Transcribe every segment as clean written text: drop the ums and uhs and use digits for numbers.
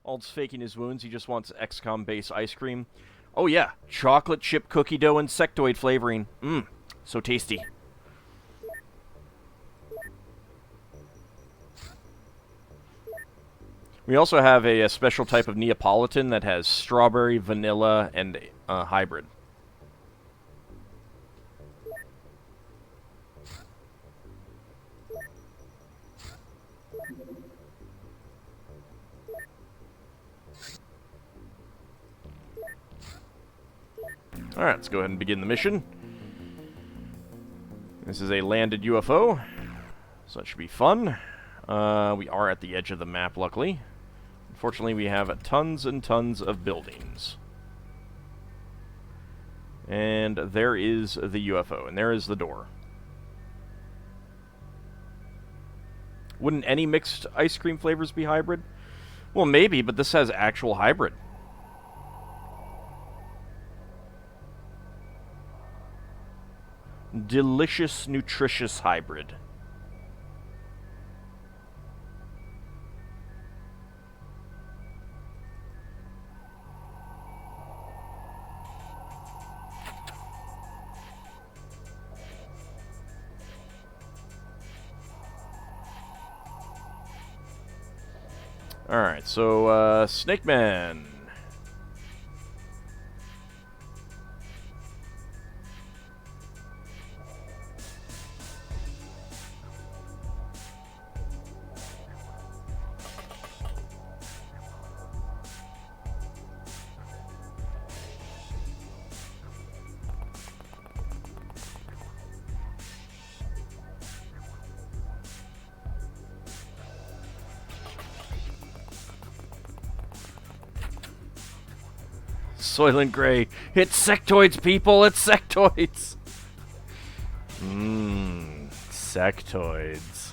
Ald's faking his wounds. He just wants XCOM base ice cream. Oh yeah, chocolate chip cookie dough insectoid flavoring. Mmm, so tasty. We also have a special type of Neapolitan that has strawberry, vanilla, and hybrid. Alright, let's go ahead and begin the mission. This is a landed UFO, so that should be fun. We are at the edge of the map, luckily. Unfortunately, we have tons and tons of buildings. And there is the UFO, and there is the door. Wouldn't any mixed ice cream flavors be hybrid? Well, maybe, but this has actual hybrid. Delicious, nutritious hybrid. Alright, so, Snakemen. Soylent Grey. It's sectoids, people! It's sectoids! Mmm, sectoids.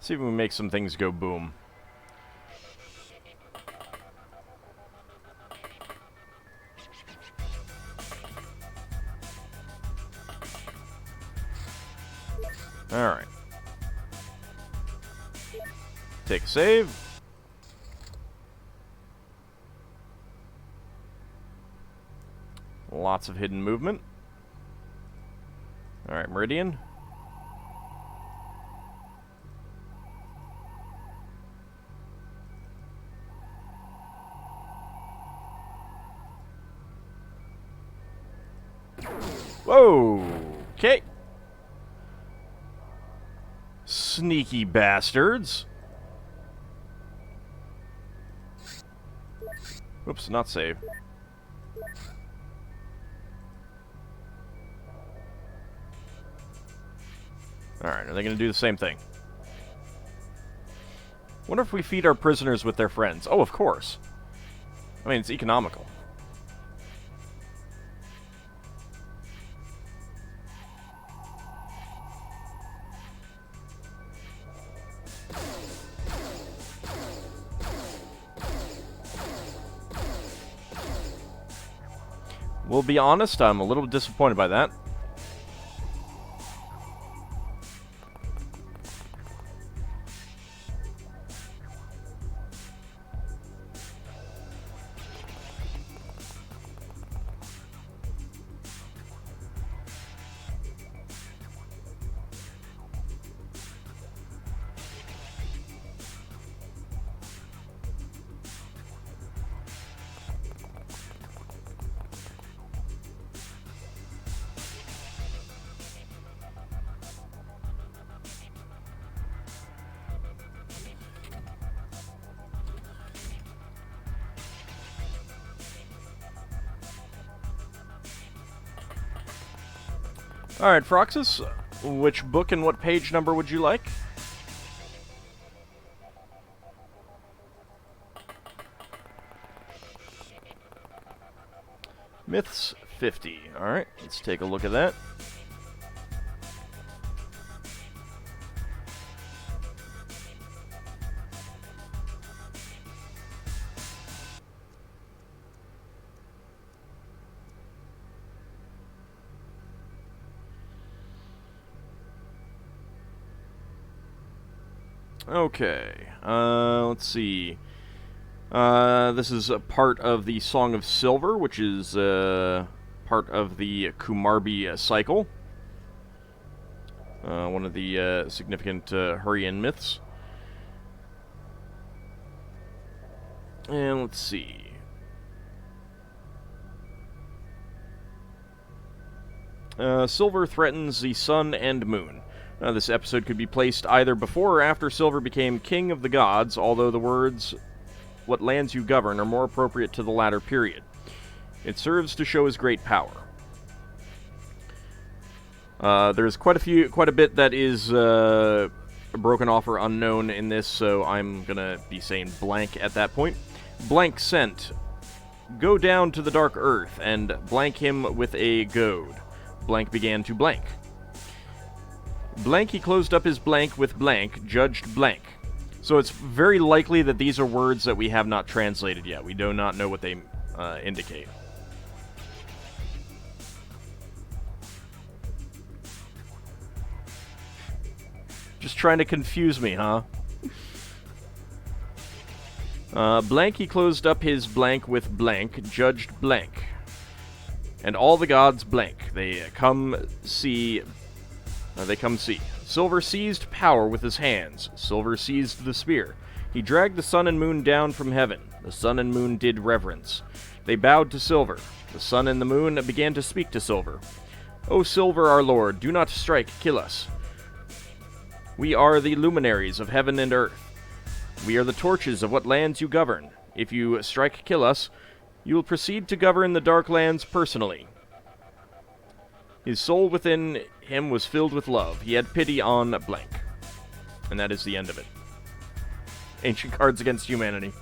See if we can make some things go boom. Alright. Take a save. Lots of hidden movement. Alright, Meridian. Whoa! Okay. Sneaky bastards. Oops, not save. Alright, are they going to do the same thing? Wonder if we feed our prisoners with their friends. Oh, of course. I mean, it's economical. We'll be honest, I'm a little disappointed by that. Alright, Froxus, which book and what page number would you like? Myths 50. Alright, let's take a look at that. Okay, let's see. This is a part of the Song of Silver, which is part of the Kumarbi cycle. One of the significant Hurrian myths. And let's see. Silver threatens the sun and moon. This episode could be placed either before or after Silver became king of the gods, although the words, "what lands you govern," are more appropriate to the latter period. It serves to show his great power. There's quite a bit that is broken off or unknown in this, so I'm gonna be saying blank at that point. Blank sent. Go down to the dark earth, and blank him with a goad. Blank began to blank. Blank he closed up his blank with blank, judged blank. So it's very likely that these are words that we have not translated yet. We do not know what they indicate. Just trying to confuse me, huh? Blank he closed up his blank with blank, judged blank. And all the gods blank. They come see. Silver seized power with his hands. Silver seized the spear. He dragged the sun and moon down from heaven. The sun and moon did reverence. They bowed to Silver. The sun and the moon began to speak to Silver. O Silver, our lord, do not strike, kill us. We are the luminaries of heaven and earth. We are the torches of what lands you govern. If you strike, kill us, you will proceed to govern the dark lands personally. His soul within him was filled with love. He had pity on blank. And that is the end of it. Ancient Cards Against Humanity.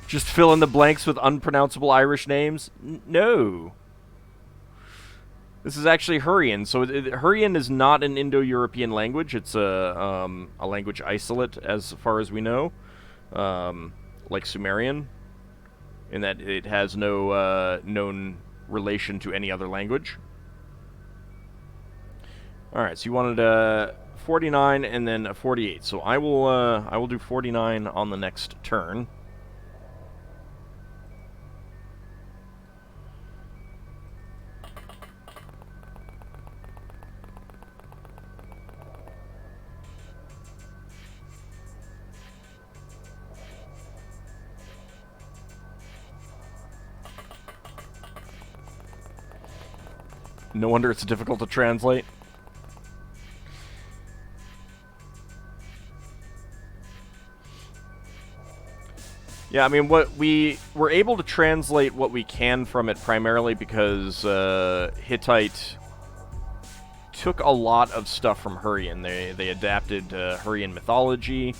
Just fill in the blanks with unpronounceable Irish names? No. This is actually Hurrian. So Hurrian is not an Indo-European language. It's a language isolate as far as we know. Like Sumerian. In that it has no known relation to any other language. Alright, so you wanted 49 and then a 48. So I will do 49 on the next turn. No wonder it's difficult to translate. Yeah, I mean, we're able to translate what we can from it primarily because Hittite took a lot of stuff from Hurrian. They adapted Hurrian mythology,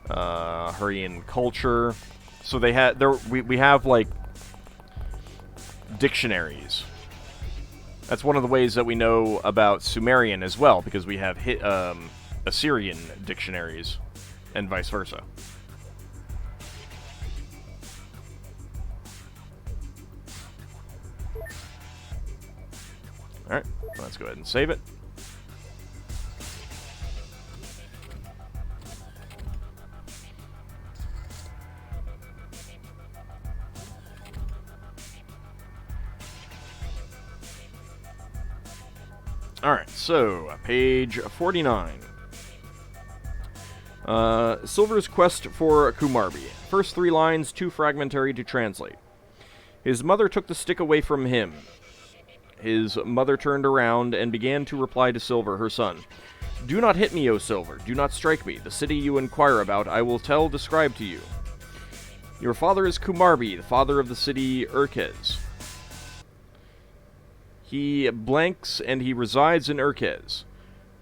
Hurrian culture. So they had we have like dictionaries. That's one of the ways that we know about Sumerian as well, because we have Assyrian dictionaries, and vice versa. Alright, let's go ahead and save it. Alright, so, page 49. Silver's quest for Kumarbi. First 3 lines, too fragmentary to translate. His mother took the stick away from him. His mother turned around and began to reply to Silver, her son. Do not hit me, O Silver. Do not strike me. The city you inquire about I will describe to you. Your father is Kumarbi, the father of the city Urkez. He blanks and he resides in Urkez.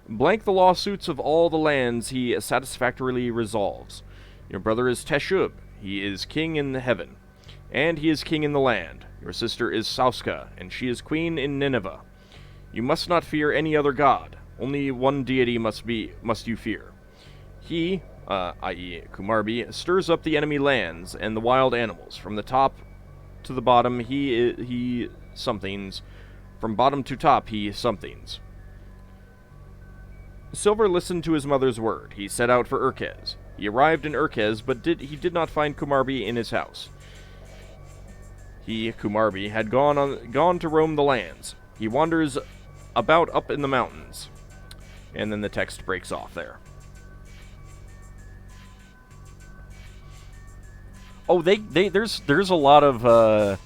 Blank the lawsuits of all the lands he satisfactorily resolves. Your brother is Teshub. He is king in heaven. and he is king in the land. Your sister is Sauska, and she is queen in Nineveh. You must not fear any other god. Only one deity must you fear. He, i.e. Kumarbi, stirs up the enemy lands and the wild animals. From the top to the bottom, he somethings. From bottom to top, he somethings. Silver listened to his mother's word. He set out for Urkez. He arrived in Urkez, but he did not find Kumarbi in his house. He, Kumarbi, had gone to roam the lands. He wanders about up in the mountains. And then the text breaks off there. Oh, there's a lot of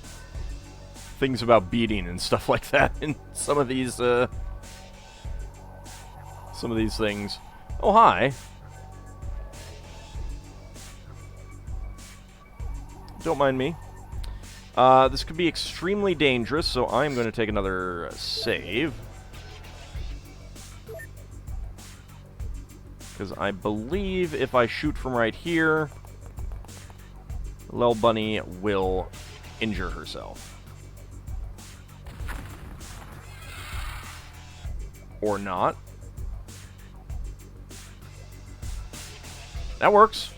things about beating and stuff like that in some of these things. Oh, hi. Don't mind me. This could be extremely dangerous, so I'm going to take another save. Because I believe if I shoot from right here, Lil Bunny will injure herself. Or not. That works.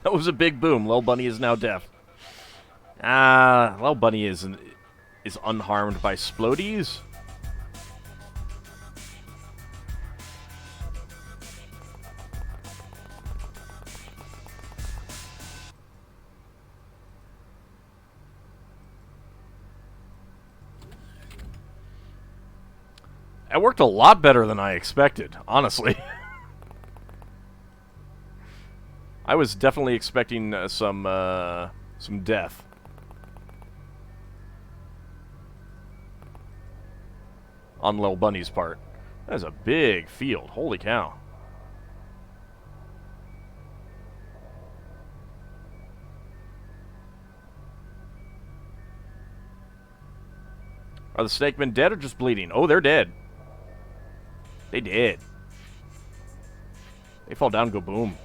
That was a big boom. Lil Bunny is now deaf. Lil Bunny is unharmed by splodies. That worked a lot better than I expected, honestly. I was definitely expecting some death. On Lil Bunny's part. That is a big field. Holy cow. Are the Snakemen dead or just bleeding? Oh, they're dead. They did. They fall down and go boom.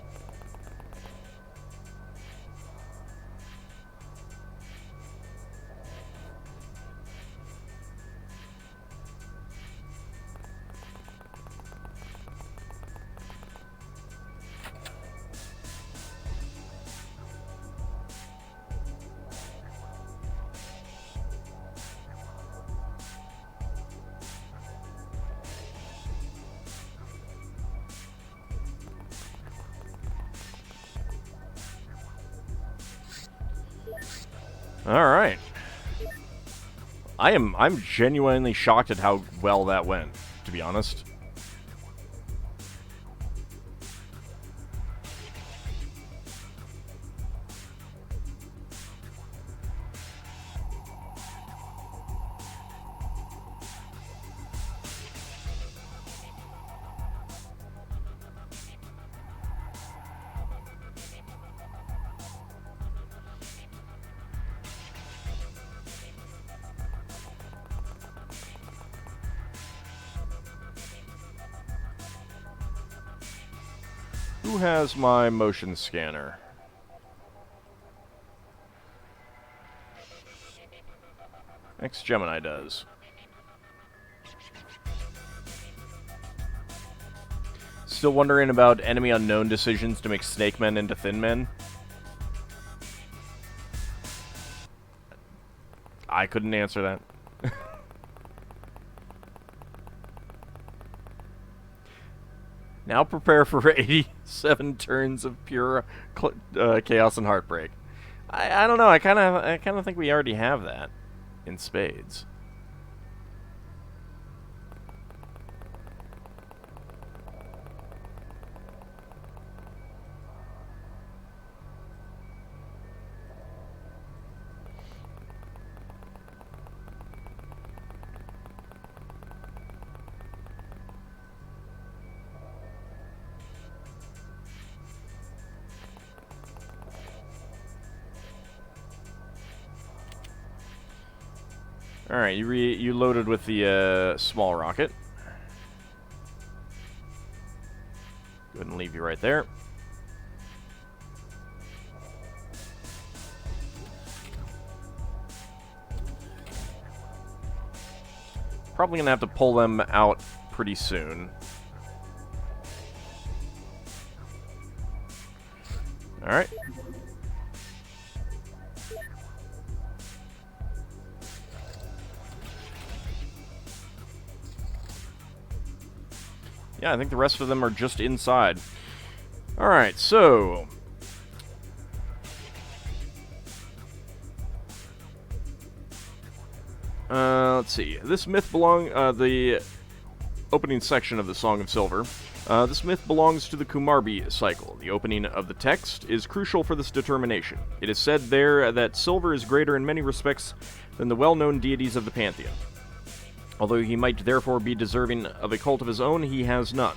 Alright. I'm genuinely shocked at how well that went, to be honest. Who has my motion scanner? Gemini does. Still wondering about enemy unknown decisions to make Snakemen into Thin Men? I couldn't answer that. Now prepare for 87 turns of pure chaos and heartbreak. I don't know. I kind of think we already have that in spades. Alright, you loaded with the small rocket. Go ahead and leave you right there. Probably gonna have to pull them out pretty soon. Alright. Yeah, I think the rest of them are just inside. Alright, so... let's see. This myth the opening section of the Song of Silver. This myth belongs to the Kumarbi cycle. The opening of the text is crucial for this determination. It is said there that Silver is greater in many respects than the well-known deities of the pantheon. Although he might therefore be deserving of a cult of his own, he has none.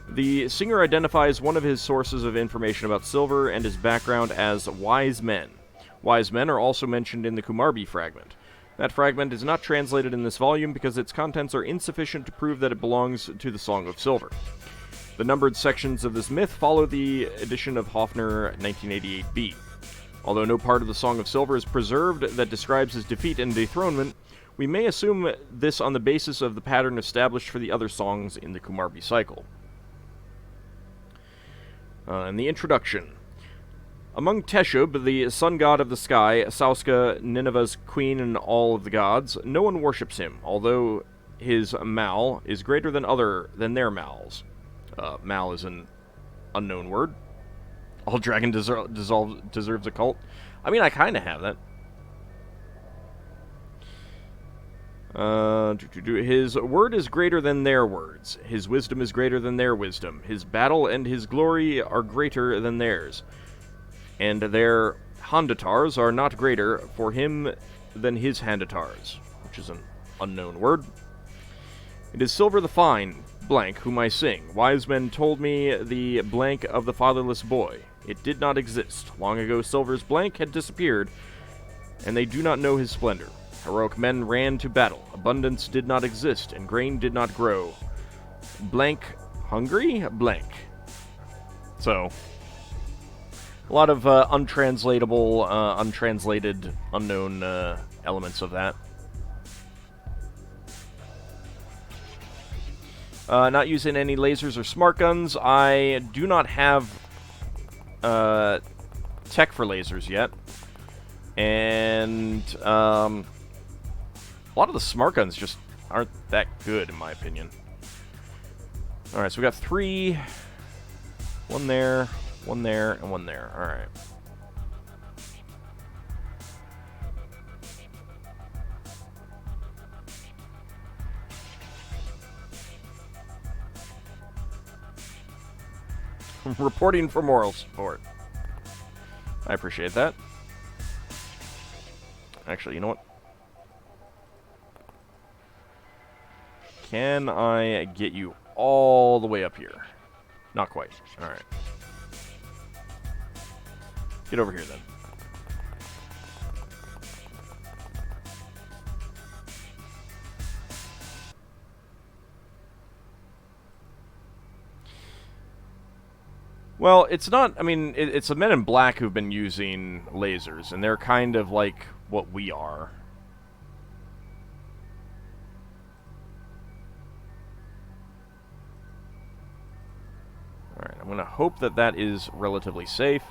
The singer identifies one of his sources of information about Silver and his background as wise men. Wise men are also mentioned in the Kumarbi fragment. That fragment is not translated in this volume because its contents are insufficient to prove that it belongs to the Song of Silver. The numbered sections of this myth follow the edition of Hofner 1988b. Although no part of the Song of Silver is preserved that describes his defeat and dethronement, we may assume this on the basis of the pattern established for the other songs in the Kumarbi cycle. In the introduction, among Teshub, the sun god of the sky, Sauska, Nineveh's queen and all of the gods, no one worships him, although his Mal is greater than their Mals. Mal is an unknown word. AuldDragon deserves a cult. I mean, I kind of have that. His word is greater than their words. His wisdom is greater than their wisdom. His battle and his glory are greater than theirs. And their Handatars are not greater for him than his Handatars, which is an unknown word. It is Silver the Fine, blank, whom I sing. Wise men told me the blank of the fatherless boy. It did not exist. Long ago Silver's blank had disappeared, and they do not know his splendor. Heroic men ran to battle. Abundance did not exist, and grain did not grow. Blank hungry? Blank. So... a lot of untranslatable, untranslated, unknown elements of that. Not using any lasers or smart guns. I do not have tech for lasers yet. And a lot of the smart guns just aren't that good, in my opinion. Alright, so we got 3. One there. One there, and one there. Alright. Reporting for moral support. I appreciate that. Actually, you know what? Can I get you all the way up here? Not quite. Alright. Get over here, then. Well, it's not... I mean, it's the men in black who've been using lasers, and they're kind of like what we are. Alright, I'm going to hope that that is relatively safe.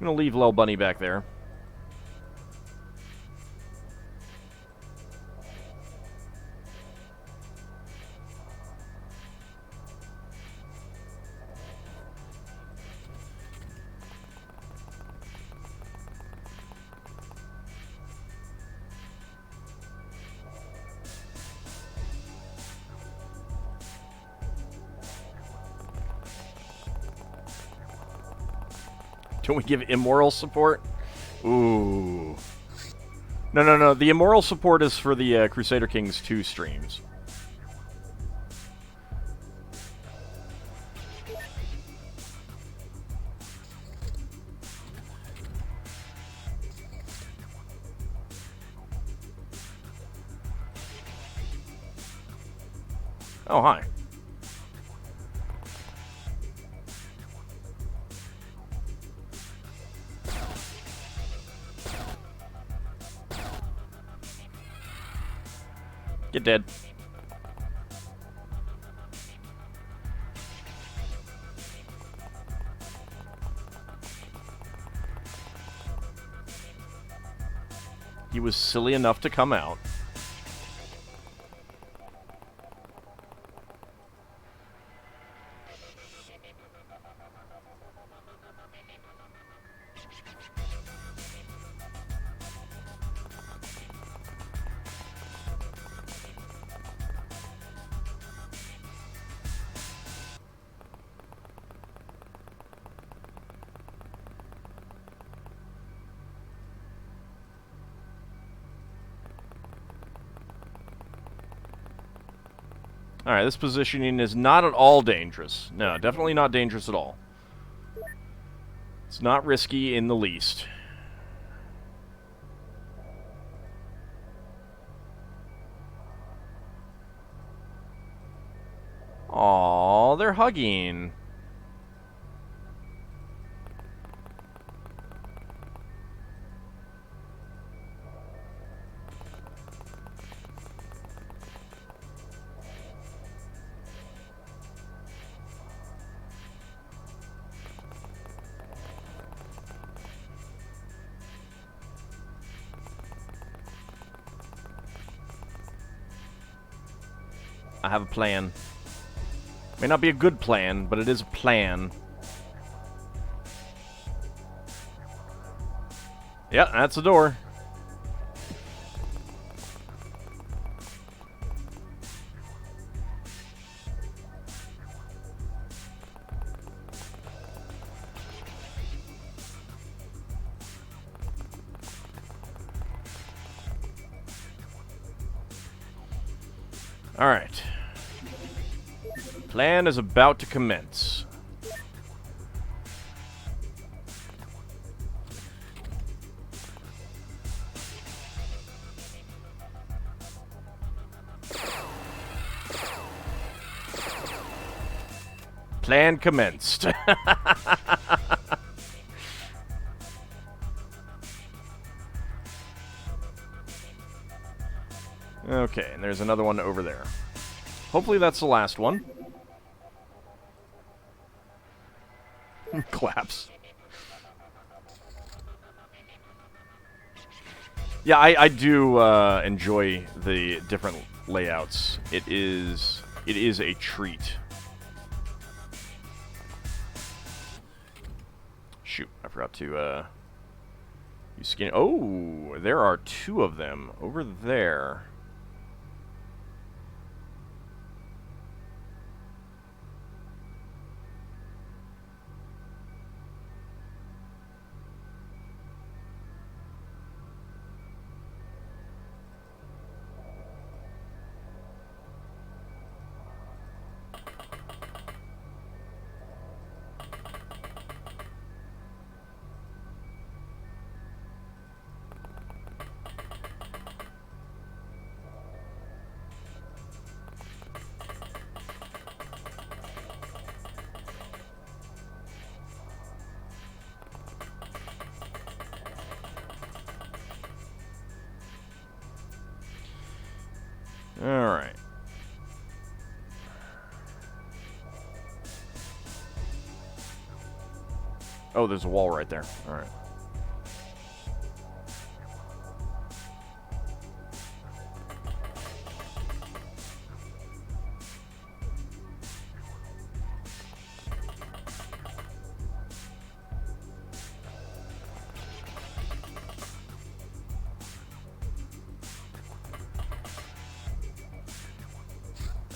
I'm going to leave Lil Bunny back there. Don't we give immoral support? Ooh. No. The Immoral support is for the Crusader Kings 2 streams. Oh, hi. Get dead. He was silly enough to come out. Alright, this positioning is not at all dangerous. No, definitely not dangerous at all. It's not risky in the least. Aww, they're hugging. I have a plan. May not be a good plan, but it is a plan. Yeah, that's the door. Alright. Plan is about to commence. Plan commenced. Okay, and there's another one over there. Hopefully that's the last one. Collapse. Yeah, I do enjoy the different layouts. It is a treat. Shoot, I forgot to use skin. Oh, there are two of them over there. Alright. Oh, there's a wall right there. Alright.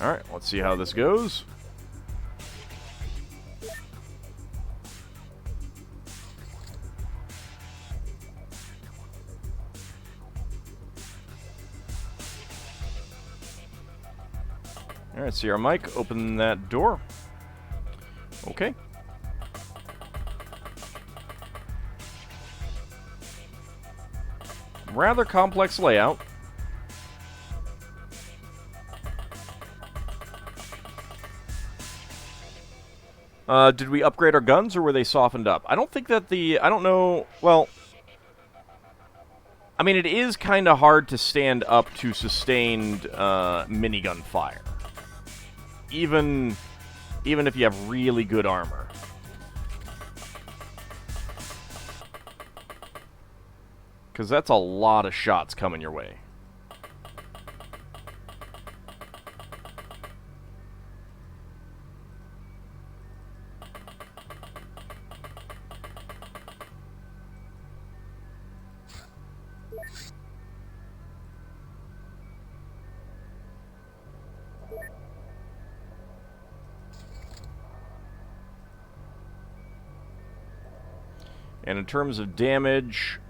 Alright, let's see how this goes. Alright, Sierra Mike, open that door. Okay. Rather complex layout. Did we upgrade our guns, or were they softened up? I don't think that I don't know... Well... I mean, it is kind of hard to stand up to sustained minigun fire. Even if you have really good armor. Because that's a lot of shots coming your way. And in terms of damage,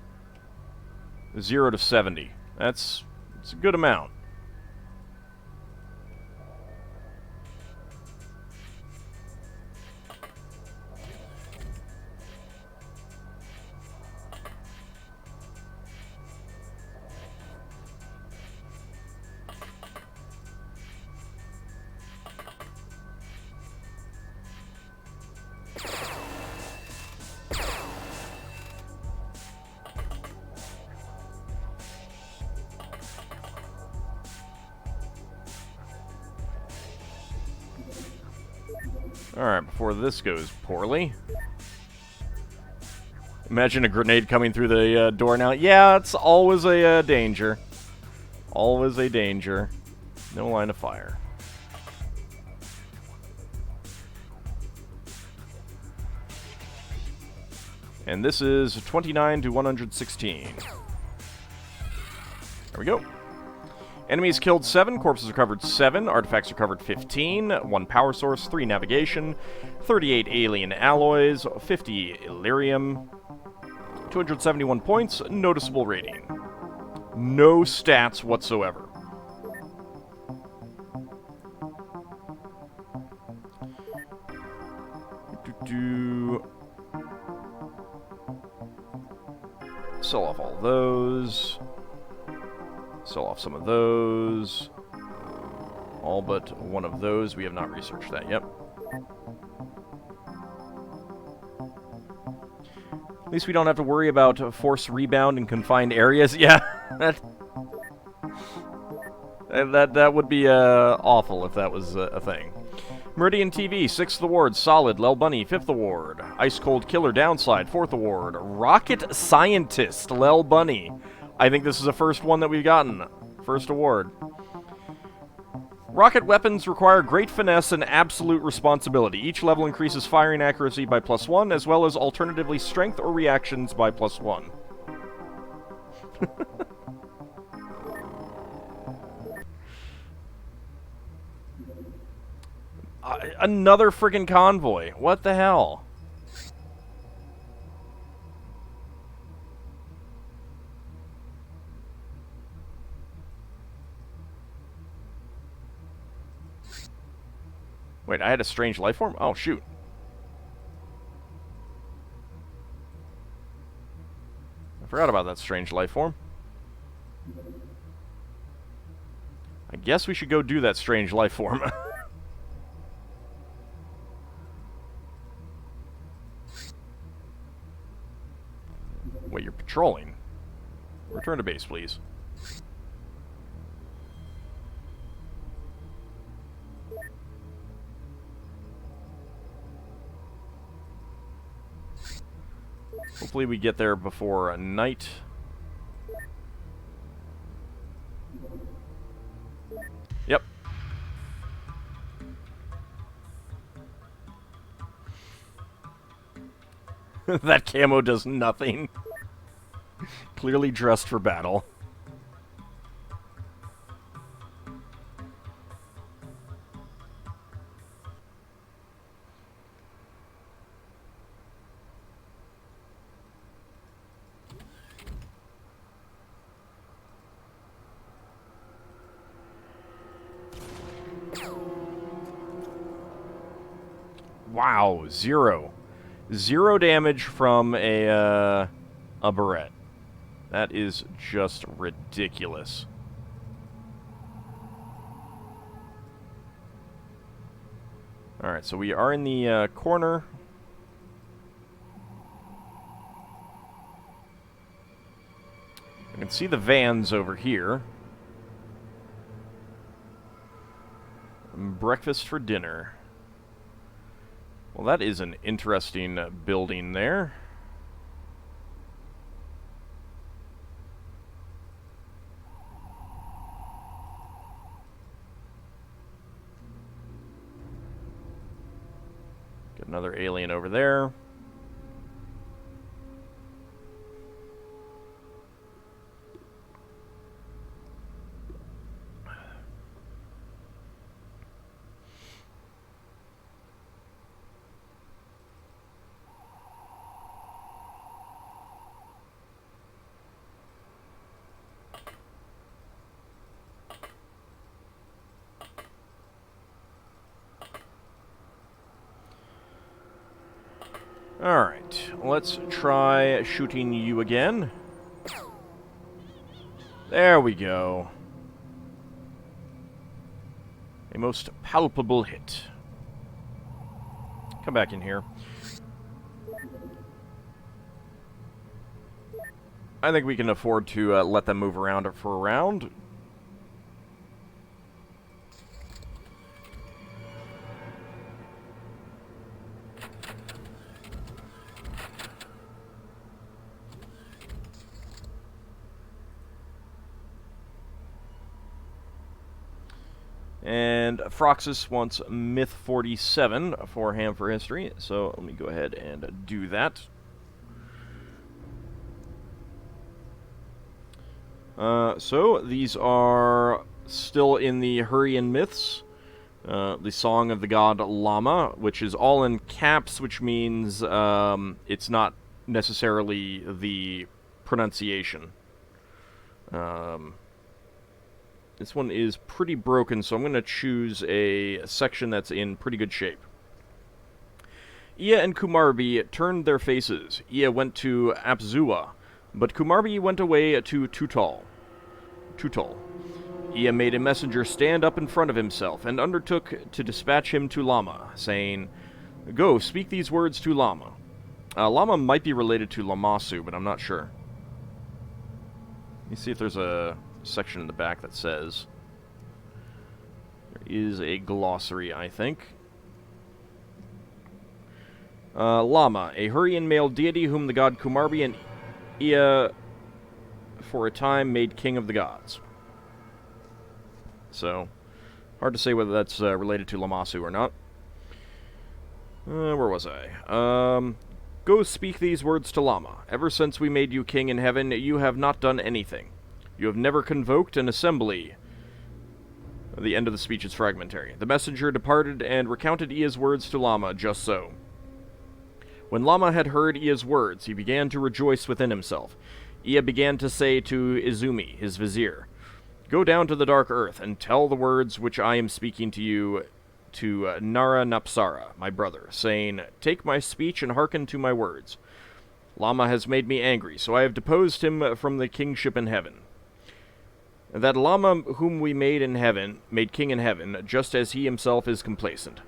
0 to 70. That's a good amount. Alright, before this goes poorly. Imagine a grenade coming through the door now. Yeah, it's always a danger. Always a danger. No line of fire. And this is 29 to 116. There we go. Enemies killed 7, corpses recovered 7, artifacts recovered 15, 1 power source, 3 navigation, 38 alien alloys, 50 Illyrium, 271 points, noticeable rating. No stats whatsoever. Sell off all those. Sell off some of those. All but one of those. We have not researched that yet. At least we don't have to worry about force rebound in confined areas. Yeah, that would be awful if that was a thing. Meridian TV, 6th award. Solid. Lel Bunny, 5th award. Ice Cold Killer, Downside, 4th award. Rocket Scientist, Lel Bunny. I think this is the first one that we've gotten. First award. Rocket weapons require great finesse and absolute responsibility. Each level increases firing accuracy by +1, as well as alternatively strength or reactions by +1. Another friggin' convoy. What the hell? Wait, I had a strange life form? Oh, shoot. I forgot about that strange life form. I guess we should go do that strange life form. Wait, you're patrolling. Return to base, please. Hopefully we get there before night. Yep. That camo does nothing. Clearly dressed for battle. Wow, 0. 0 damage from a barrette. That is just ridiculous. Alright, so we are in the corner. I can see the vans over here. Breakfast for dinner. Well, that is an interesting building there. Got another alien over there. Alright, let's try shooting you again. There we go. A most palpable hit. Come back in here. I think we can afford to let them move around for a round. And Froxus wants Myth 47 for Ham for History, so let me go ahead and do that. So these are still in the Hurrian myths. The Song of the God Llama, which is all in caps, which means it's not necessarily the pronunciation. This one is pretty broken, so I'm going to choose a section that's in pretty good shape. Ea and Kumarbi turned their faces. Ea went to Apzua, but Kumarbi went away to Tutal. Ea made a messenger stand up in front of himself, and undertook to dispatch him to Lama, saying, "Go, speak these words to Lama." Lama might be related to Lamasu, but I'm not sure. Let me see if there's a section in the back that says. There is a glossary, I think. Lama, a Hurrian male deity whom the god Kumarbi and Ea for a time made king of the gods. So, hard to say whether that's related to Lamasu or not. Where was I? Go speak these words to Lama. Ever since we made you king in heaven, you have not done anything. You have never convoked an assembly. The end of the speech is fragmentary. The messenger departed and recounted Ea's words to Lama, just so. When Lama had heard Ea's words, he began to rejoice within himself. Ea began to say to Izumi, his vizier, "Go down to the dark earth and tell the words which I am speaking to you to Nara Napsara, my brother, saying, 'Take my speech and hearken to my words.' Lama has made me angry, so I have deposed him from the kingship in heaven. That Lama whom we made king in heaven, just as he himself is complacent.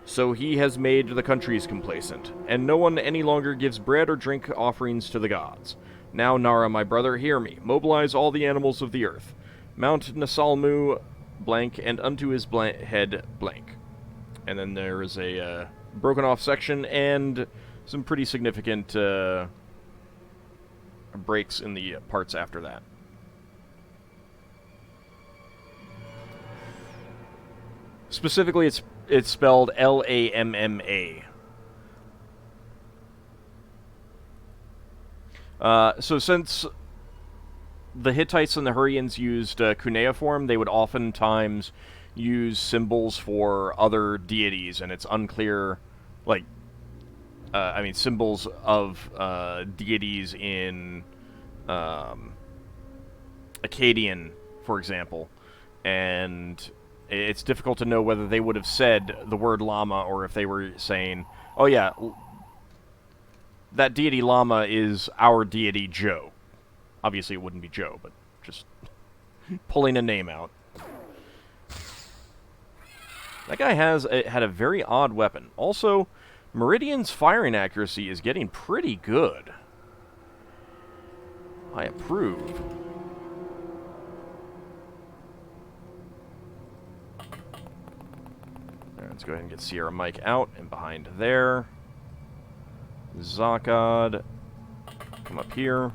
So he has made the countries complacent, and no one any longer gives bread or drink offerings to the gods. Now, Nara, my brother, hear me. Mobilize all the animals of the earth. Mount Nasalmu blank, and unto his head blank." And then there is a broken off section, and some pretty significant breaks in the parts after that. Specifically, it's spelled Lamma. So since the Hittites and the Hurrians used cuneiform, they would oftentimes use symbols for other deities, and it's unclear, like, symbols of deities in Akkadian, for example, and It's difficult to know whether they would have said the word llama or if they were saying, oh yeah, that deity llama is our deity Joe. Obviously it wouldn't be Joe, but just pulling a name out. That guy had a very odd weapon. Also, Meridian's firing accuracy is getting pretty good. I approve. Right, let's go ahead and get Sierra Mike out and behind there. Zakad, come up here.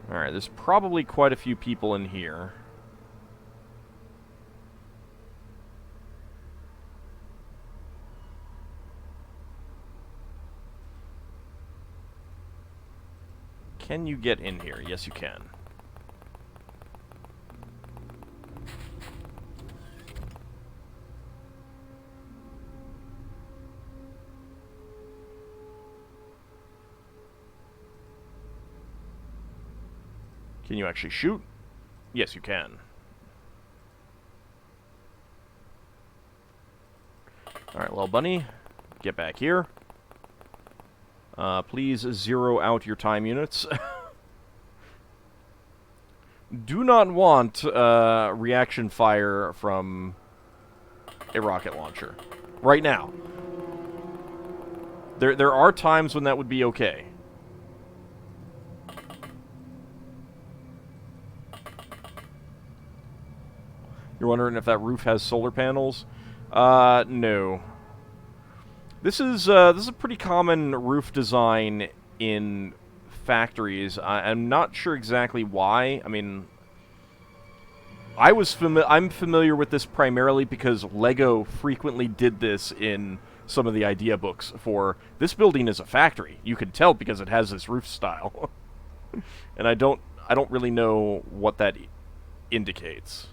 Alright, there's probably quite a few people in here. Can you get in here? Yes, you can. Can you actually shoot? Yes, you can. Alright, little bunny, get back here. Please zero out your time units. Do not want reaction fire from a rocket launcher. Right now. There are times when that would be okay. You're wondering if that roof has solar panels? No. This is a pretty common roof design in factories. I'm not sure exactly why. I mean, I'm familiar with this primarily because LEGO frequently did this in some of the idea books for this building is a factory. You can tell because it has this roof style. And I don't really know what that indicates.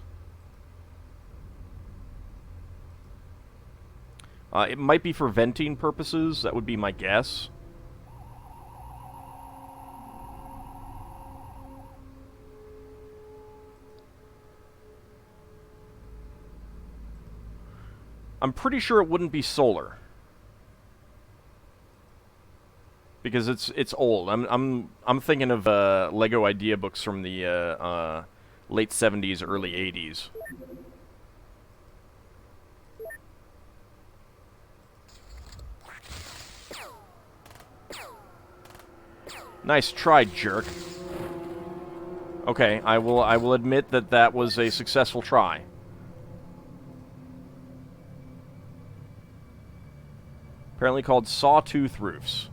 It might be for venting purposes. That would be my guess. I'm pretty sure it wouldn't be solar. Because it's old. I'm thinking of Lego idea books from the late 70s, early 80s. Nice try, jerk. Okay, I will admit that that was a successful try. Apparently called sawtooth roofs.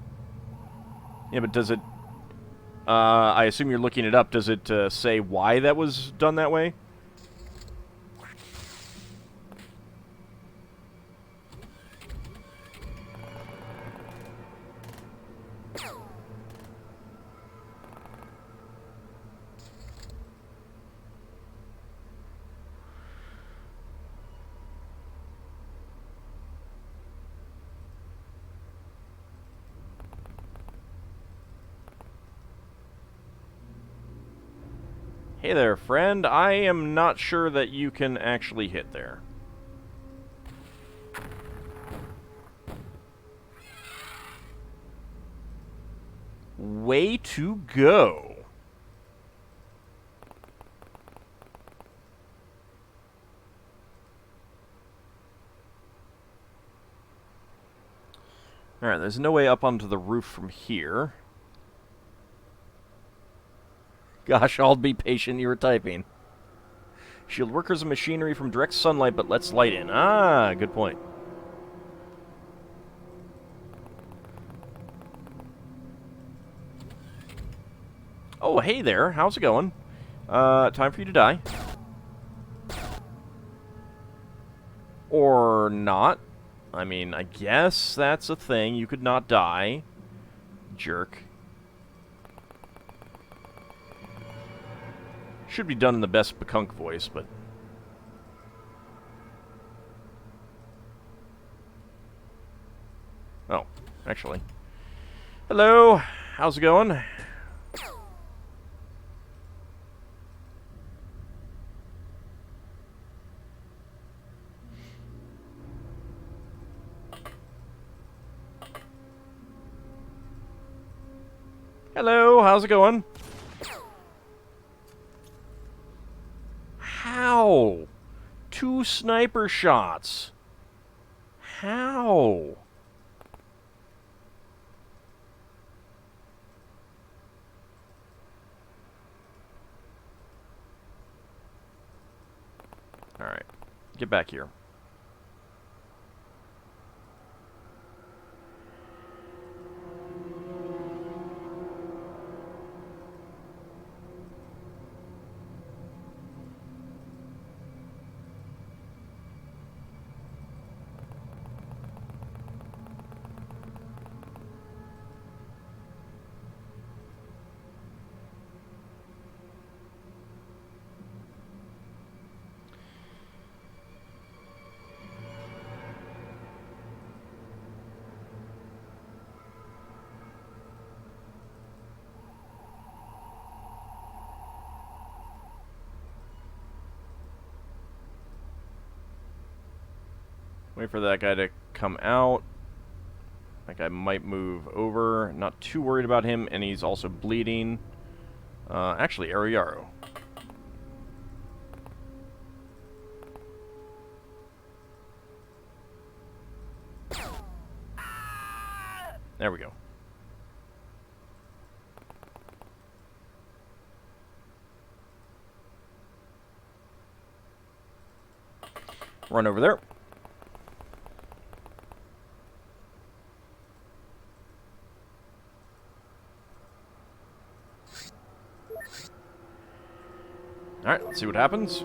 Yeah, but does it... I assume you're looking it up. Does it say why that was done that way? Hey there, friend. I am not sure that you can actually hit there. Way to go. Alright, there's no way up onto the roof from here. Gosh, I'll be patient, you were typing. Shield workers and machinery from direct sunlight, but lets light in. Ah, good point. Oh, hey there. How's it going? Time for you to die. Or not. I mean, I guess that's a thing. You could not die. Jerk. Should be done in the best Bakunk voice, but... Oh, actually. Hello, how's it going? Hello, how's it going? How? 2 sniper shots. How? Alright. Get back here. Wait for that guy to come out. That guy might move over. Not too worried about him, and he's also bleeding. Actually, Ariaro. There we go. Run over there. Alright, let's see what happens.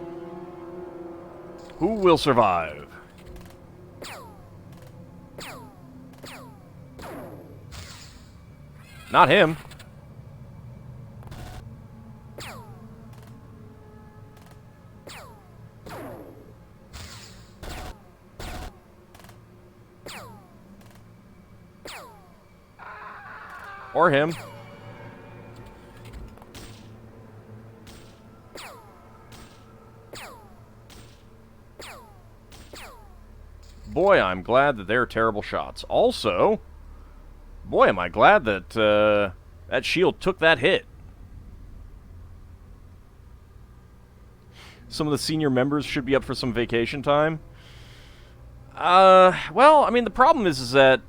Who will survive? Not him. Or him. Boy, I'm glad that they're terrible shots. Also, boy, am I glad that that shield took that hit. Some of the senior members should be up for some vacation time. Well, I mean, the problem is that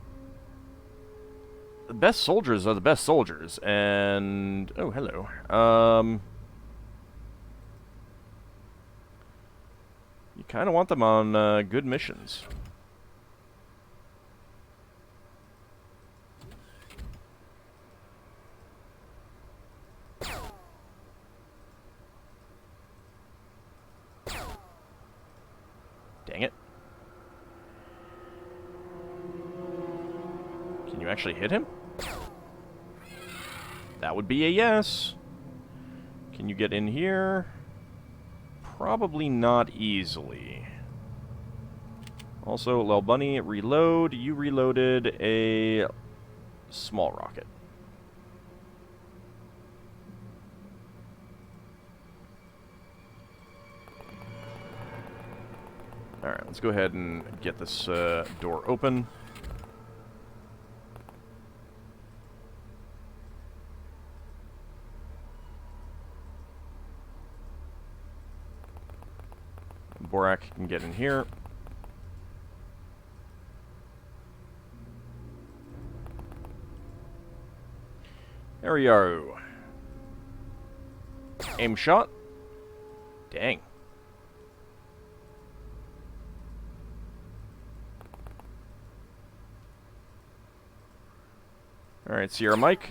the best soldiers are the best soldiers, and... Oh, hello. You kind of want them on good missions. Dang it. Can you actually hit him? That would be a yes. Can you get in here? Probably not easily. Also, Lel Bunny, reload. You reloaded a small rocket. Alright, let's go ahead and get this door open. Borak can get in here. Ariaru. Aim shot. Dang. Alright, Sierra Mike.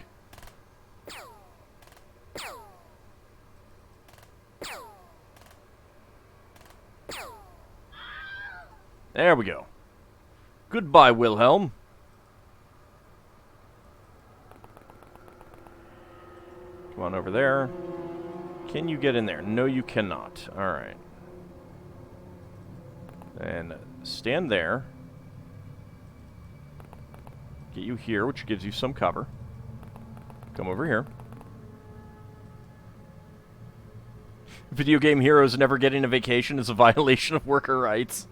There we go. Goodbye, Wilhelm. Come on over there. Can you get in there? No, you cannot. Alright. And stand there. Get you here, which gives you some cover. Come over here. Video game heroes never getting a vacation is a violation of worker rights.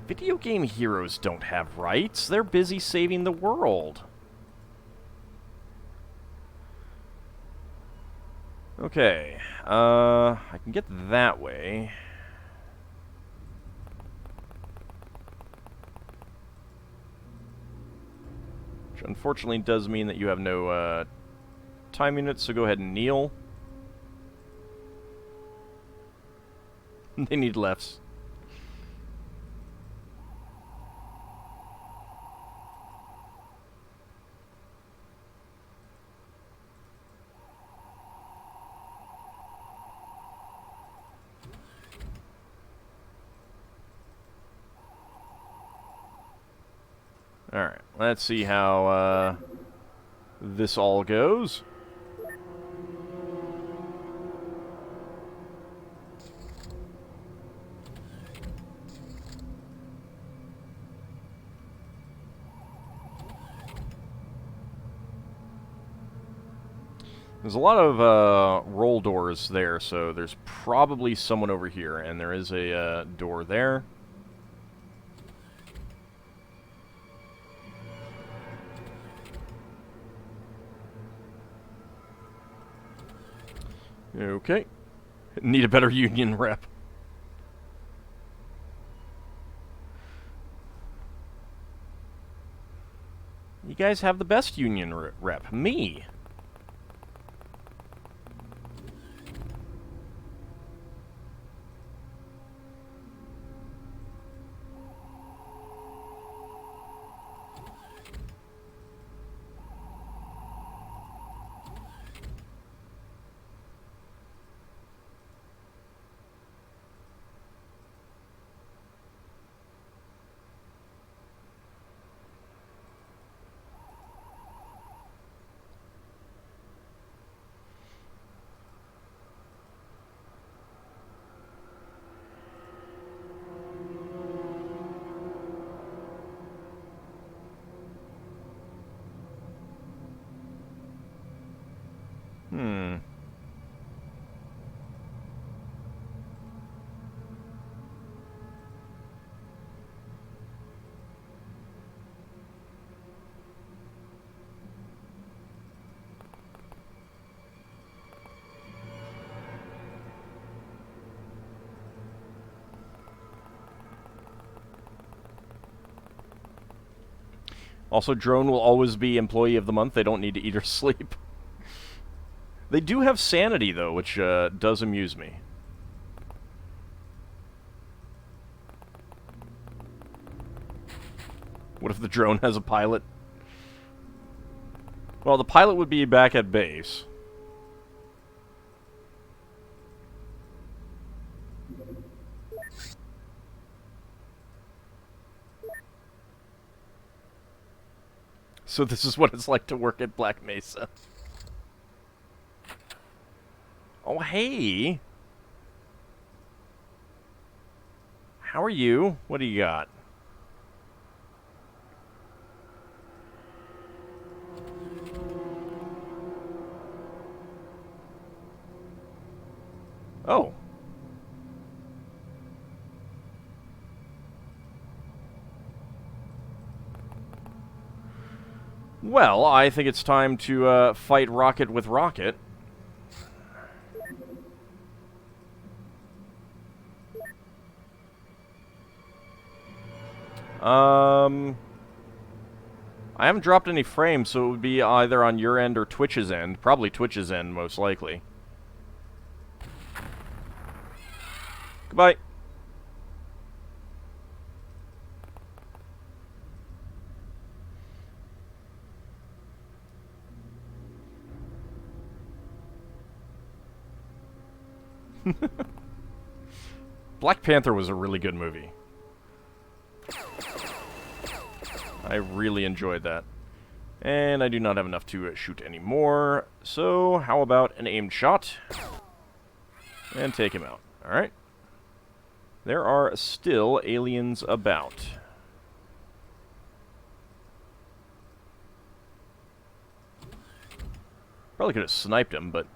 Video game heroes don't have rights. They're busy saving the world. Okay. I can get that way. Which unfortunately does mean that you have no time units, so go ahead and kneel. They need lefts. Alright, let's see how this all goes. There's a lot of roll doors there, so there's probably someone over here, and there is a door there. Okay. Need a better union rep. You guys have the best union rep. Me. Also, drone will always be employee of the month. They don't need to eat or sleep. They do have sanity, though, which does amuse me. What if the drone has a pilot? Well, the pilot would be back at base. So this is what it's like to work at Black Mesa. Oh, hey! How are you? What do you got? Oh. Well, I think it's time to fight Rocket with Rocket. I haven't dropped any frames, so it would be either on your end or Twitch's end. Probably Twitch's end, most likely. Goodbye. Black Panther was a really good movie. I really enjoyed that. And I do not have enough to shoot anymore, so how about an aimed shot? And take him out. Alright. There are still aliens about. Probably could have sniped him, but...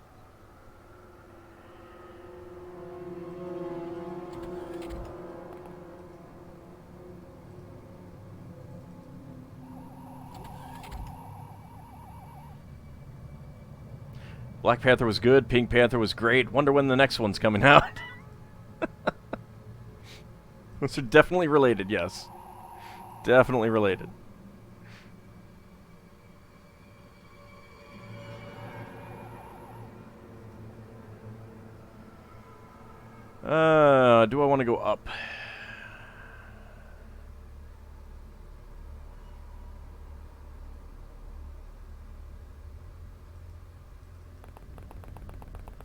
Black Panther was good, Pink Panther was great. Wonder when the next one's coming out. Those are definitely related, yes. Definitely related. Do I want to go up?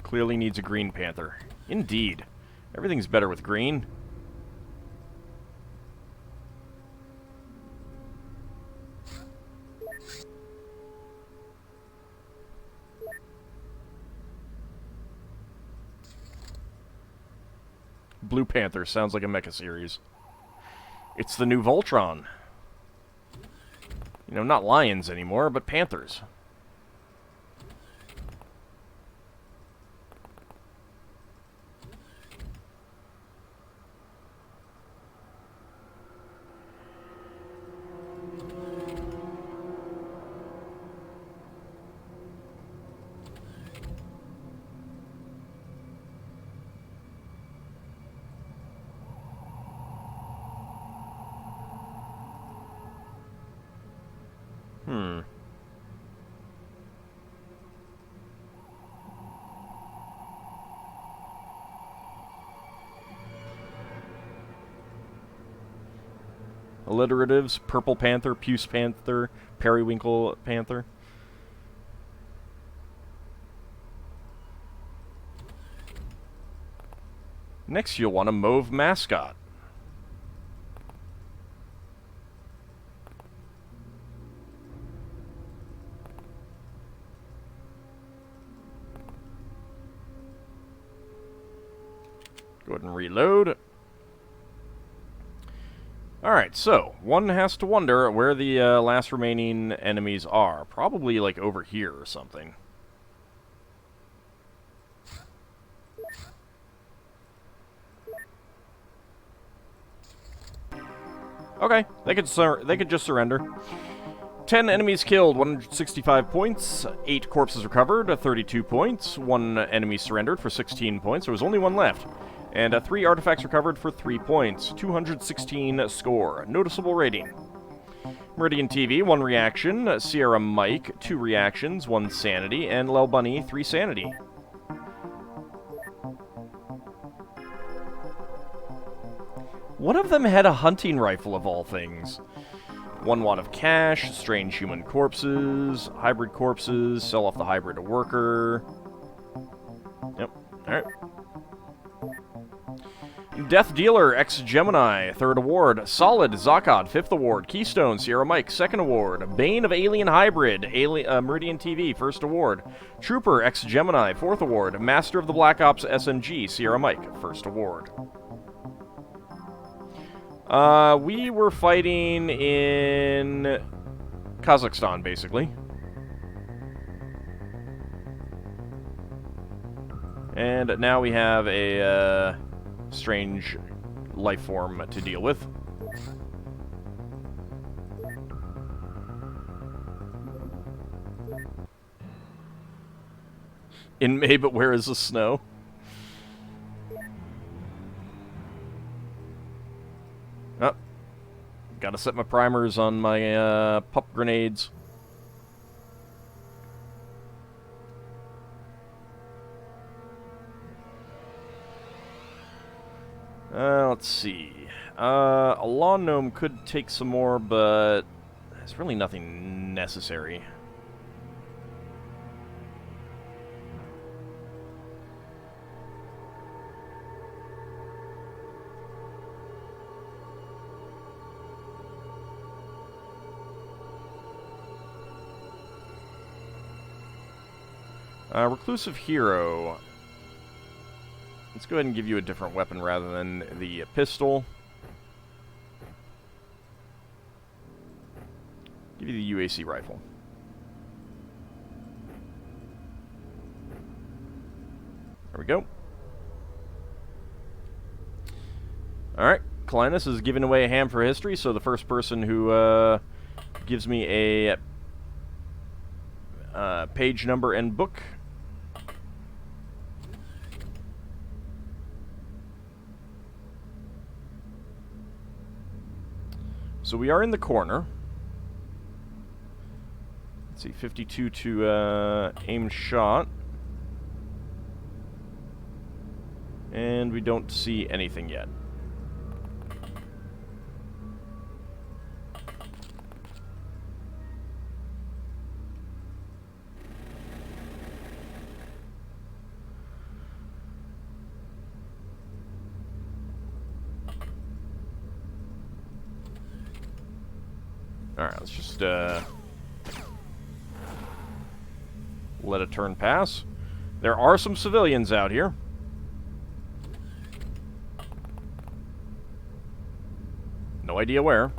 Clearly needs a Green Panther. Indeed. Everything's better with green. Blue Panther sounds like a mecha series. It's the new Voltron. You know, not lions anymore, but panthers. Alliteratives: Purple Panther, Puce Panther, Periwinkle Panther. Next, you'll want a mauve mascot. Go ahead and reload. Alright, so, one has to wonder where the last remaining enemies are. Probably, like, over here or something. Okay, they could just surrender. 10 enemies killed, 165 points, 8 corpses recovered, 32 points, 1 enemy surrendered for 16 points, there was only 1 left. And 3 artifacts recovered for 3 points, 216 score. Noticeable rating. Meridian TV, 1 reaction, Sierra Mike, 2 reactions, 1 sanity, and Lel Bunny, 3 sanity. One of them had a hunting rifle of all things. 1 wad of cash, strange human corpses, hybrid corpses, sell off the hybrid worker. Yep, alright. Death Dealer, X-Gemini, 3rd award. Solid, Zakad, 5th award. Keystone, Sierra Mike, 2nd award. Bane of Alien Hybrid, Meridian TV, 1st award. Trooper, X-Gemini, 4th award. Master of the Black Ops SMG, Sierra Mike, 1st award. We were fighting in Kazakhstan, basically. And now we have a, strange life form to deal with. In May, but where is the snow? Oh. Gotta set my primers on my pup grenades. Let's see. A lawn gnome could take some more, but there's really nothing necessary. Reclusive Hero. Let's go ahead and give you a different weapon rather than the pistol. Give you the UAC rifle. There we go. Alright, Kalinas is giving away a ham for history, so the first person who gives me a page number and book. So we are in the corner. Let's see, 52 to aim shot. And we don't see anything yet. Alright, let's just let a turn pass. There are some civilians out here. No idea where.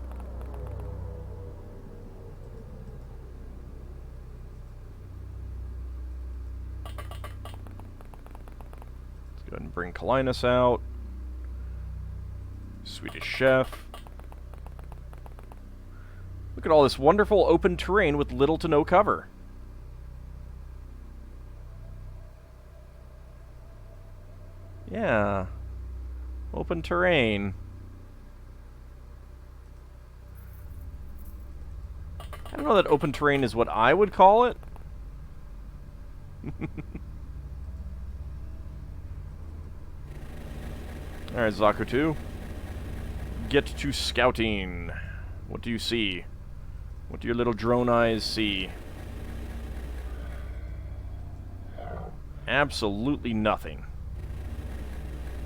Let's go ahead and bring Kalinas out. Swedish chef. Look at all this wonderful open terrain with little to no cover. Yeah. Open terrain. I don't know that open terrain is what I would call it. Alright, Zakutu. Get to scouting. What do you see? What do your little drone eyes see? Absolutely nothing.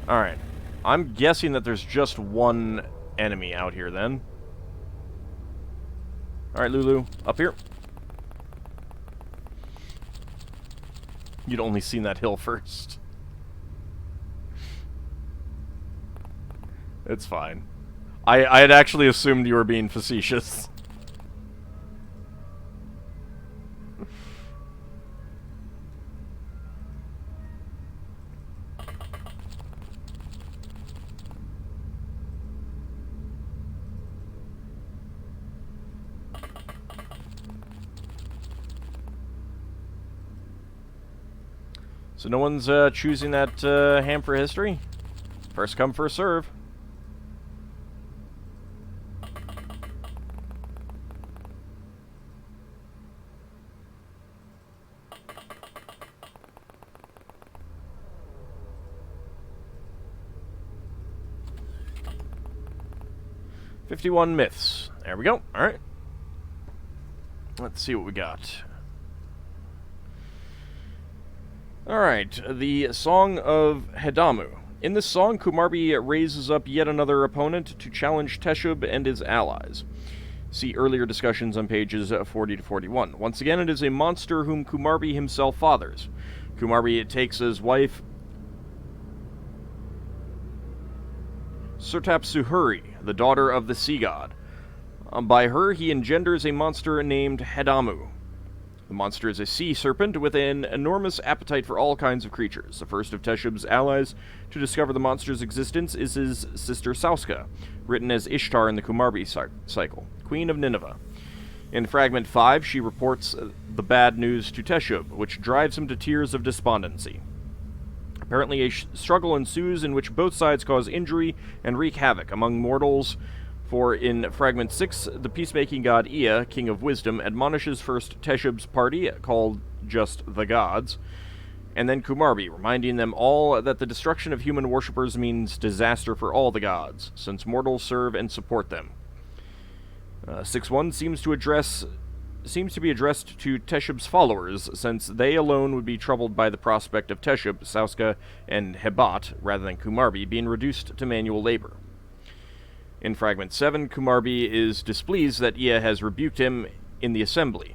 Alright. I'm guessing that there's just one enemy out here then. Alright, Lulu, up here. You'd only seen that hill first. It's fine. I had actually assumed you were being facetious. So no one's choosing that ham for history? First come, first serve. "51 myths." There we go. Alright. Let's see what we got. Alright, the Song of Hedamu. In this song, Kumarbi raises up yet another opponent to challenge Teshub and his allies. See earlier discussions on pages 40 to 41. Once again, it is a monster whom Kumarbi himself fathers. Kumarbi takes as wife Surtap Suhuri, the daughter of the sea god. By her, he engenders a monster named Hedamu. The monster is a sea serpent with an enormous appetite for all kinds of creatures. The first of Teshub's allies to discover the monster's existence is his sister Sauska, written as Ishtar in the Kumarbi cycle, Queen of Nineveh. In Fragment 5, she reports the bad news to Teshub, which drives him to tears of despondency. Apparently a struggle ensues in which both sides cause injury and wreak havoc among mortals. For in Fragment 6, the peacemaking god Ea, king of wisdom, admonishes first Teshub's party, called just the gods, and then Kumarbi, reminding them all that the destruction of human worshippers means disaster for all the gods, since mortals serve and support them. 6.1 seems to be addressed to Teshub's followers, since they alone would be troubled by the prospect of Teshub, Sauska, and Hebat, rather than Kumarbi, being reduced to manual labor. In Fragment 7, Kumarbi is displeased that Ea has rebuked him in the assembly.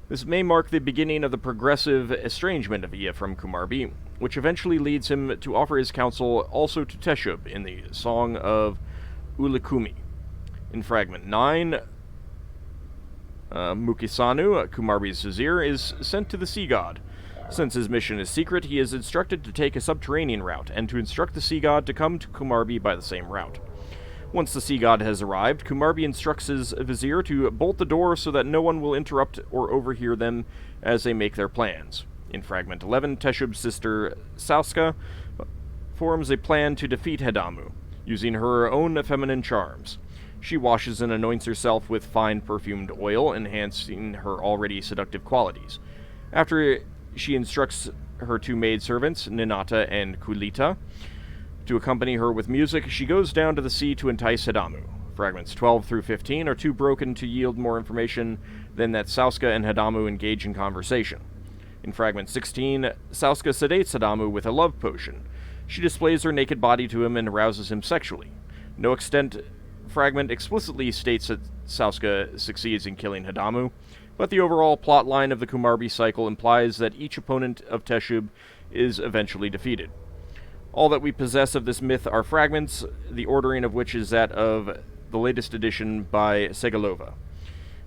This may mark the beginning of the progressive estrangement of Ea from Kumarbi, which eventually leads him to offer his counsel also to Teshub in the Song of Ulikumi. In Fragment 9, Mukisanu, Kumarbi's vizier, is sent to the sea god. Since his mission is secret, he is instructed to take a subterranean route, and to instruct the sea god to come to Kumarbi by the same route. Once the sea god has arrived, Kumarbi instructs his vizier to bolt the door so that no one will interrupt or overhear them as they make their plans. In Fragment 11, Teshub's sister Sauska forms a plan to defeat Hedamu, using her own feminine charms. She washes and anoints herself with fine perfumed oil, enhancing her already seductive qualities. After she instructs her two maidservants, Ninata and Kulita, to accompany her with music, she goes down to the sea to entice Hedamu. Fragments 12 through 15 are too broken to yield more information than that Sauska and Hedamu engage in conversation. In Fragment 16, Sauska sedates Hedamu with a love potion. She displays her naked body to him and arouses him sexually. No extant fragment explicitly states that Sauska succeeds in killing Hedamu, but the overall plot line of the Kumarbi cycle implies that each opponent of Teshub is eventually defeated. All that we possess of this myth are fragments, the ordering of which is that of the latest edition by Segalova,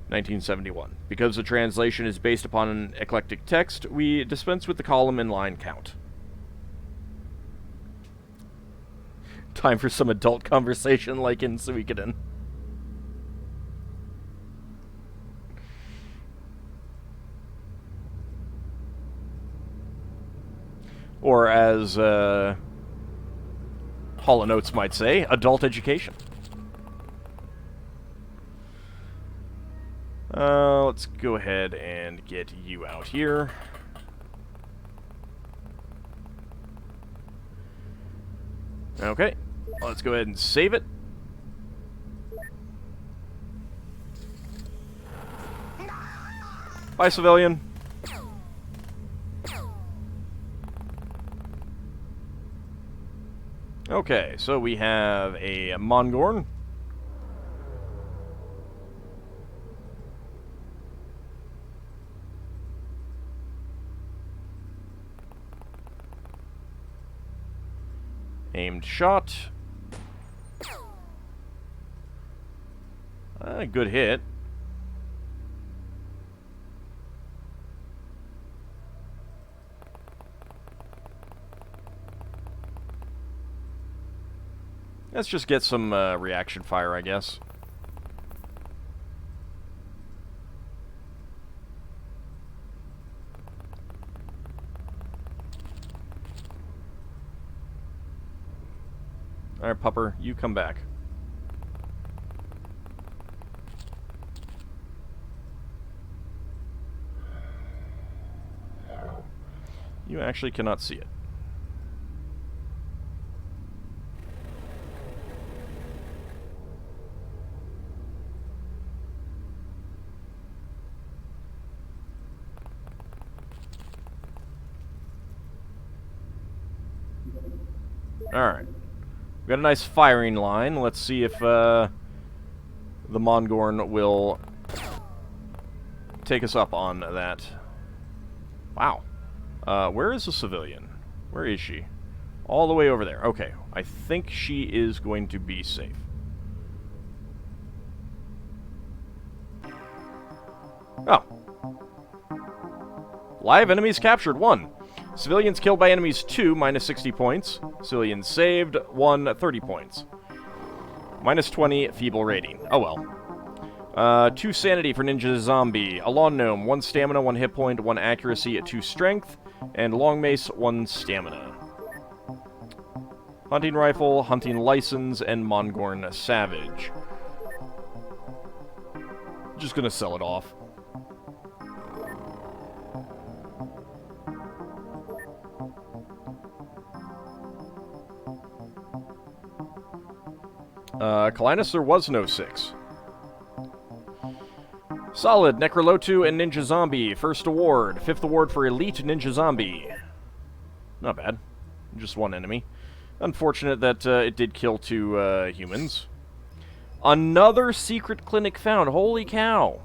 1971. Because the translation is based upon an eclectic text, we dispense with the column and line count. Time for some adult conversation like in Suikoden. Or as Hall & Oates might say, adult education. Let's go ahead and get you out here. Okay, let's go ahead and save it. Bye, civilian. Okay, so we have a Mongorn. Aimed shot. Good hit. Let's just get some reaction fire, I guess. Alright, Pupper, you come back. You actually cannot see it. Alright. We've got a nice firing line. Let's see if the Mongorn will take us up on that. Wow. Where is the civilian? Where is she? All the way over there. Okay. I think she is going to be safe. Oh. Live enemies captured, 1. Civilians killed by enemies, 2, minus 60 points. Civilians saved, 1, 30 points. Minus 20, feeble rating. Oh well. 2 sanity for Ninja Zombie. A Lawn Gnome, 1 stamina, 1 hit point, 1 accuracy, 2 strength. And Long Mace, 1 stamina. Hunting Rifle, Hunting License, and Mongorn Savage. Just gonna sell it off. Kalinus, there was no 6. Solid, Necrolotu, and Ninja Zombie. First award. 5th award for Elite Ninja Zombie. Not bad. Just 1 enemy. Unfortunate that it did kill 2 humans. Another secret clinic found. Holy cow.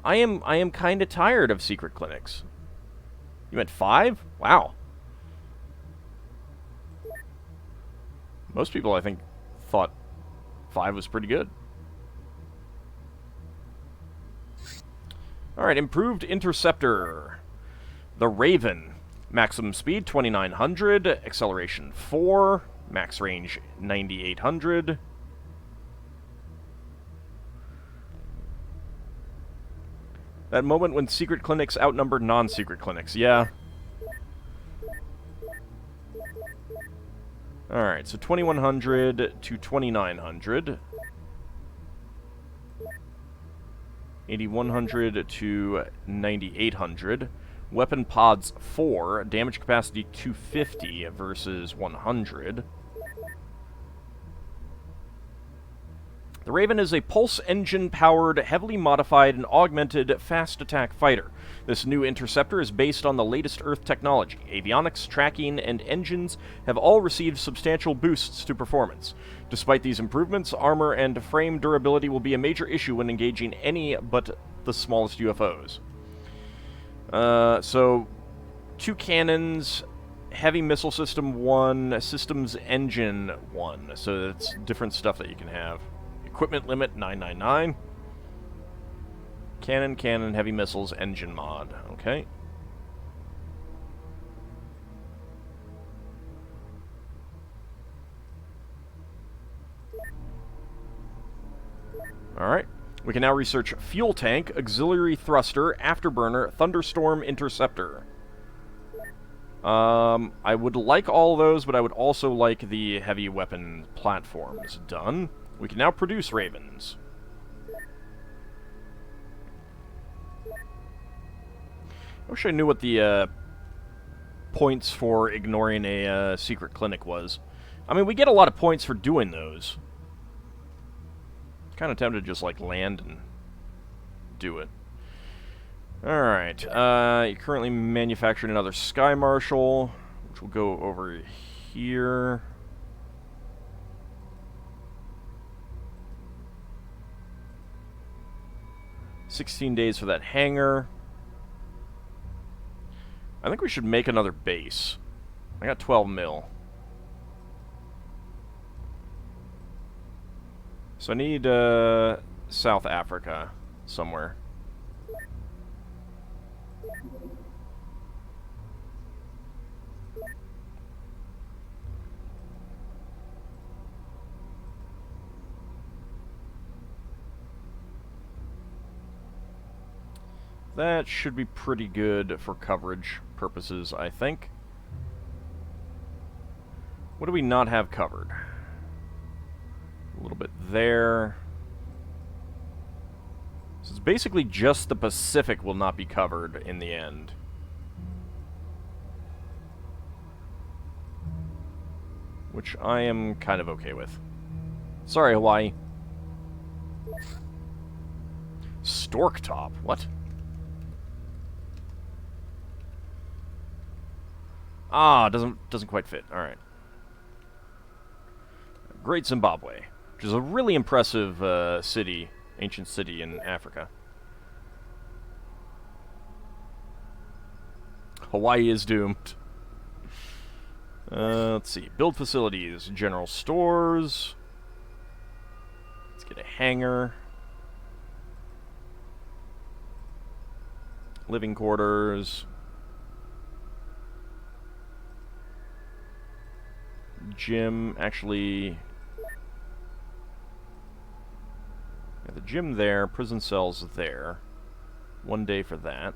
I am kind of tired of secret clinics. You went 5? Wow. Most people, I think, thought 5 was pretty good. Alright, improved interceptor. The Raven. Maximum speed, 2900. Acceleration, 4. Max range, 9800. That moment when secret clinics outnumbered non-secret clinics. Yeah. Alright, so 2100 to 2900. 8100 to 9800. Weapon pods 4. Damage capacity 250 versus 100. The Raven is a pulse engine-powered, heavily modified, and augmented fast-attack fighter. This new interceptor is based on the latest Earth technology. Avionics, tracking, and engines have all received substantial boosts to performance. Despite these improvements, armor and frame durability will be a major issue when engaging any but the smallest UFOs. So, 2 cannons, heavy missile system 1, systems engine 1. So that's different stuff that you can have. Equipment limit, 999. Cannon, heavy missiles, engine mod. Okay. Alright. We can now research fuel tank, auxiliary thruster, afterburner, thunderstorm interceptor. I would like all those, but I would also like the heavy weapon platforms done. We can now produce Ravens. I wish I knew what the points for ignoring a secret clinic was. I mean, we get a lot of points for doing those. Kind of tempted to just, like, land and do it. Alright, you're currently manufacturing another Sky Marshal, which will go over here. $16 days for that hangar. I think we should make another base. I got 12 mil. So I need South Africa somewhere. That should be pretty good for coverage purposes, I think. What do we not have covered? A little bit there. So it's basically just the Pacific will not be covered in the end. Which I am kind of okay with. Sorry, Hawaii. Stork top? What? Ah, doesn't quite fit. All right. Great Zimbabwe, which is a really impressive city, ancient city in Africa. Hawaii is doomed. Let's see. Build facilities, general stores. Let's get a hangar. Living quarters. Gym, actually... yeah, the gym there, prison cells there. 1 day for that.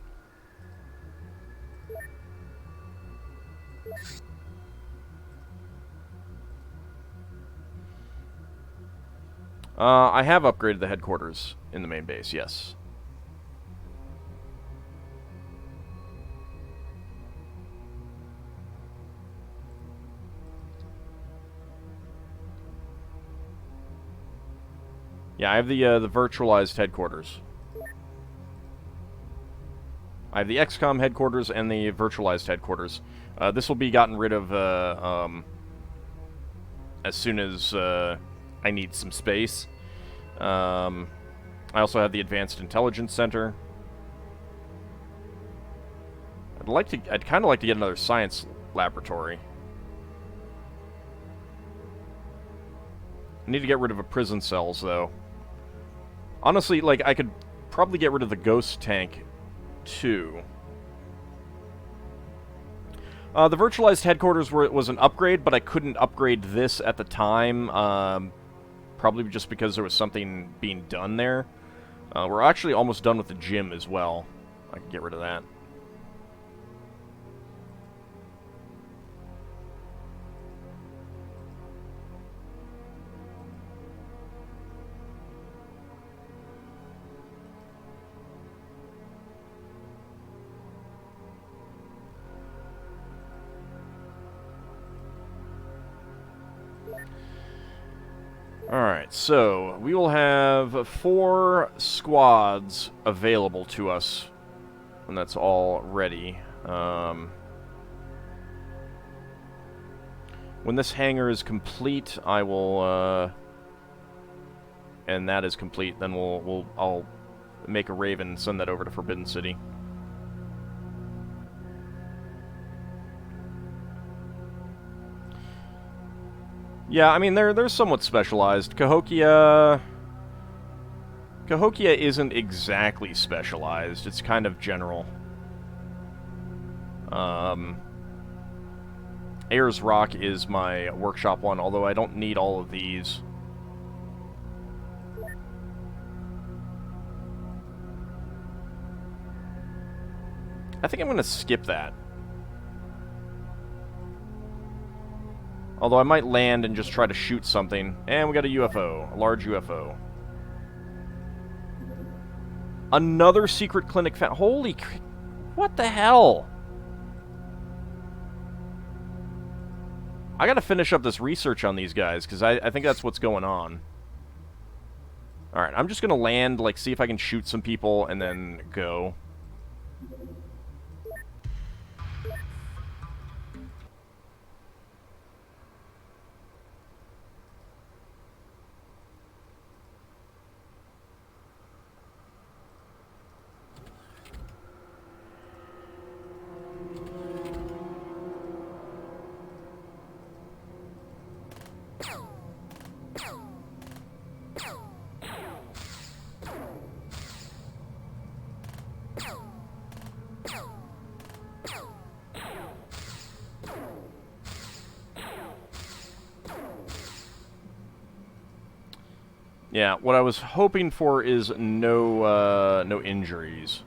I have upgraded the headquarters in the main base, yes. Yeah, I have the virtualized headquarters. I have the XCOM headquarters and the virtualized headquarters. This will be gotten rid of as soon as I need some space. I also have the Advanced Intelligence Center. I'd kind of like to get another science laboratory. I need to get rid of a prison cells, though. Honestly, like, I could probably get rid of the ghost tank, too. The virtualized headquarters was an upgrade, but I couldn't upgrade this at the time. Probably just because there was something being done there. We're actually almost done with the gym as well. I can get rid of that. Alright, so we will have 4 squads available to us when that's all ready. When this hangar is complete, I will, and that is complete, then I'll make a Raven and send that over to Forbidden City. Yeah, I mean, they're somewhat specialized. Cahokia isn't exactly specialized. It's kind of general. Ayers Rock is my workshop one, although I don't need all of these. I think I'm going to skip that. Although I might land and just try to shoot something. And we got a UFO. A large UFO. Another secret clinic found. Holy... What the hell? I gotta finish up this research on these guys, because I think that's what's going on. Alright, I'm just gonna land, like, see if I can shoot some people, and then go. Yeah, what I was hoping for is no injuries.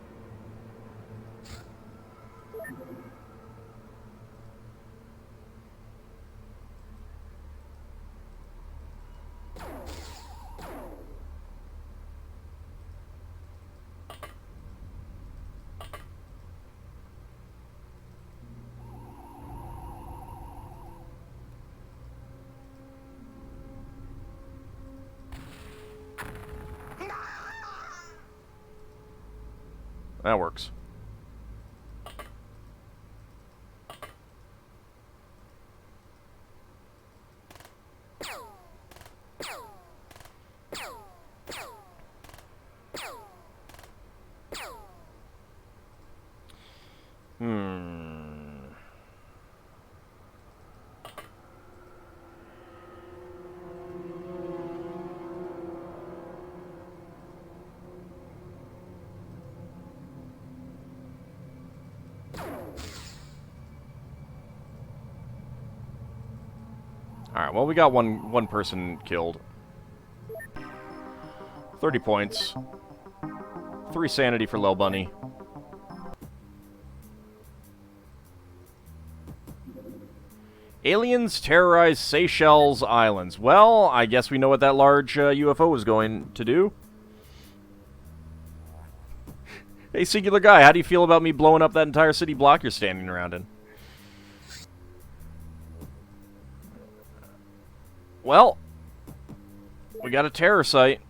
That works. Alright, well, we got one person killed. 30 points. 3 sanity for Lil Bunny. Aliens terrorize Seychelles Islands. Well, I guess we know what that large UFO was going to do. Hey, singular guy, how do you feel about me blowing up that entire city block you're standing around in? Well, we got a terror site.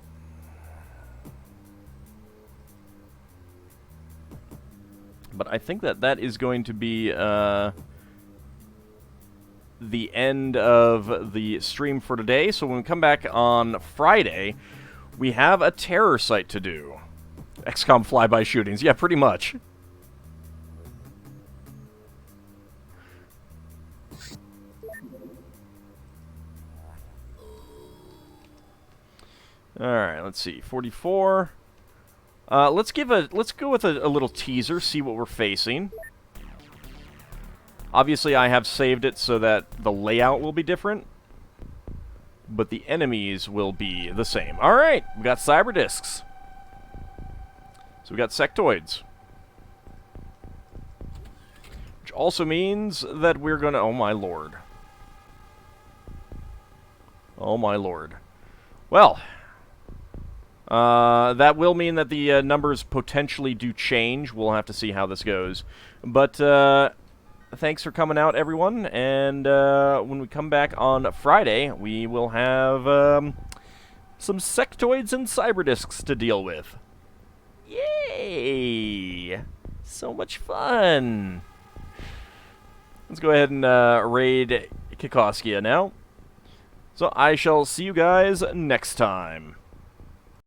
But I think that is going to be the end of the stream for today. So when we come back on Friday, we have a terror site to do. XCOM flyby shootings. Yeah, pretty much. All right, let's see. 44. Let's go with a little teaser, see what we're facing. Obviously, I have saved it so that the layout will be different, but the enemies will be the same. All right, we got cyber discs. So we got sectoids. Which also means that we're gonna... Oh my lord. Oh my lord. Well, that will mean that the numbers potentially do change. We'll have to see how this goes. But thanks for coming out, everyone. And when we come back on Friday, we will have some sectoids and cyberdiscs to deal with. Yay! So much fun! Let's go ahead and raid Kikoskia now. So I shall see you guys next time.